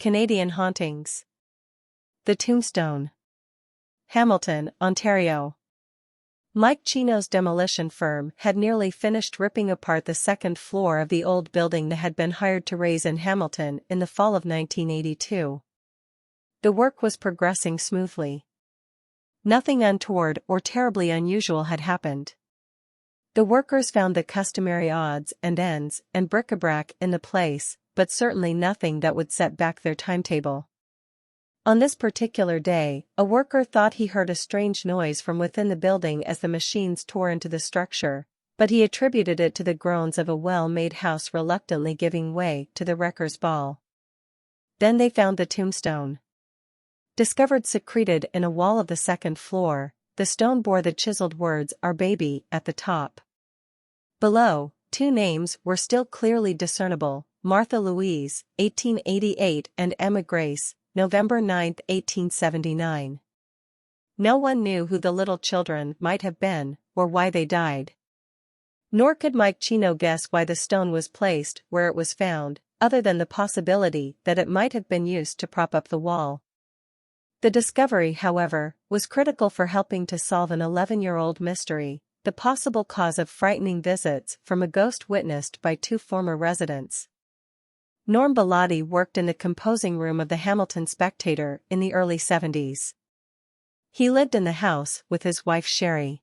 Canadian Hauntings. The Tombstone. Hamilton, Ontario. Mike Chino's demolition firm had nearly finished ripping apart the second floor of the old building they had been hired to raise in Hamilton in the fall of 1982. The work was progressing smoothly. Nothing untoward or terribly unusual had happened. The workers found the customary odds and ends and bric-a-brac in the place, but certainly nothing that would set back their timetable. On this particular day, a worker thought he heard a strange noise from within the building as the machines tore into the structure, but he attributed it to the groans of a well-made house reluctantly giving way to the wrecker's ball. Then they found the tombstone. Discovered secreted in a wall of the second floor, the stone bore the chiseled words "Our Baby" at the top. Below, two names were still clearly discernible: Martha Louise, 1888, and Emma Grace, November 9, 1879. No one knew who the little children might have been, or why they died. Nor could Mike Chino guess why the stone was placed where it was found, other than the possibility that it might have been used to prop up the wall. The discovery, however, was critical for helping to solve an 11-year-old mystery, the possible cause of frightening visits from a ghost witnessed by two former residents. Norm Bellotti worked in the composing room of the Hamilton Spectator in the early 70s. He lived in the house with his wife Sherry.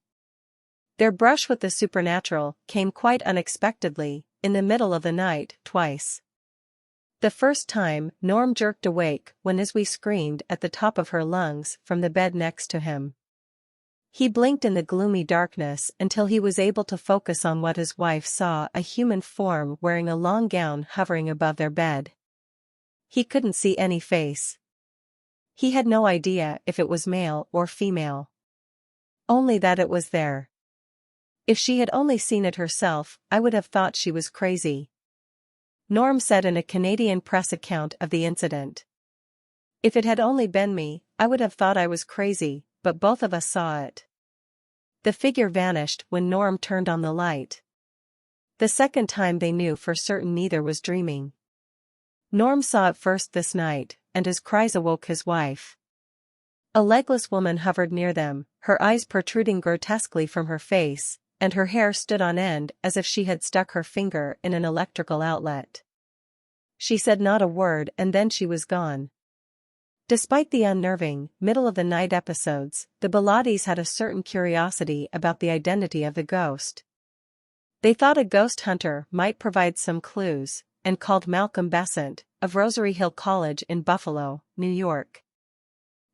Their brush with the supernatural came quite unexpectedly, in the middle of the night, twice. The first time, Norm jerked awake when his wife screamed at the top of her lungs from the bed next to him. He blinked in the gloomy darkness until he was able to focus on what his wife saw: a human form wearing a long gown hovering above their bed. He couldn't see any face. He had no idea if it was male or female. Only that it was there. If she had only seen it herself, I would have thought she was crazy. Norm said in a Canadian press account of the incident. If it had only been me, I would have thought I was crazy, but both of us saw it. The figure vanished when Norm turned on the light. The second time they knew for certain neither was dreaming. Norm saw it first this night, and his cries awoke his wife. A legless woman hovered near them, her eyes protruding grotesquely from her face, and her hair stood on end as if she had stuck her finger in an electrical outlet. She said not a word and then she was gone. Despite the unnerving, middle-of-the-night episodes, the Bellottis had a certain curiosity about the identity of the ghost. They thought a ghost hunter might provide some clues, and called Malcolm Besant, of Rosary Hill College in Buffalo, New York.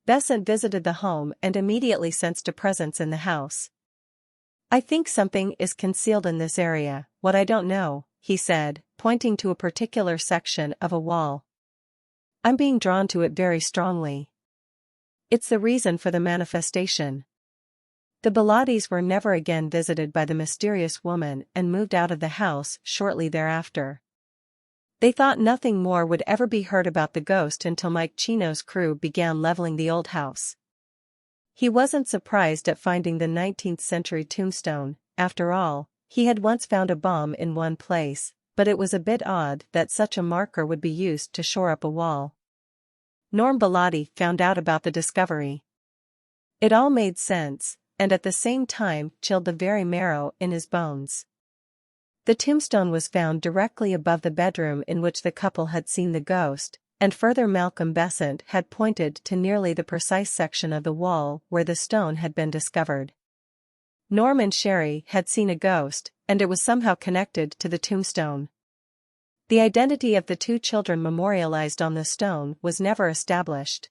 Besant visited the home and immediately sensed a presence in the house. "I think something is concealed in this area, what I don't know," he said, pointing to a particular section of a wall. "I'm being drawn to it very strongly. It's the reason for the manifestation." The Bellottis were never again visited by the mysterious woman and moved out of the house shortly thereafter. They thought nothing more would ever be heard about the ghost until Mike Chino's crew began leveling the old house. He wasn't surprised at finding the 19th-century tombstone. After all, he had once found a bomb in one place, but it was a bit odd that such a marker would be used to shore up a wall. Norm Bellotti found out about the discovery. It all made sense, and at the same time chilled the very marrow in his bones. The tombstone was found directly above the bedroom in which the couple had seen the ghost, and further Malcolm Besant had pointed to nearly the precise section of the wall where the stone had been discovered. Norm and Sherry had seen a ghost, and it was somehow connected to the tombstone. The identity of the two children memorialized on the stone was never established.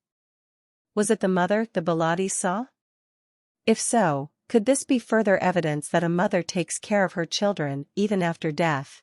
Was it the mother the Bellottis saw? If so, could this be further evidence that a mother takes care of her children even after death?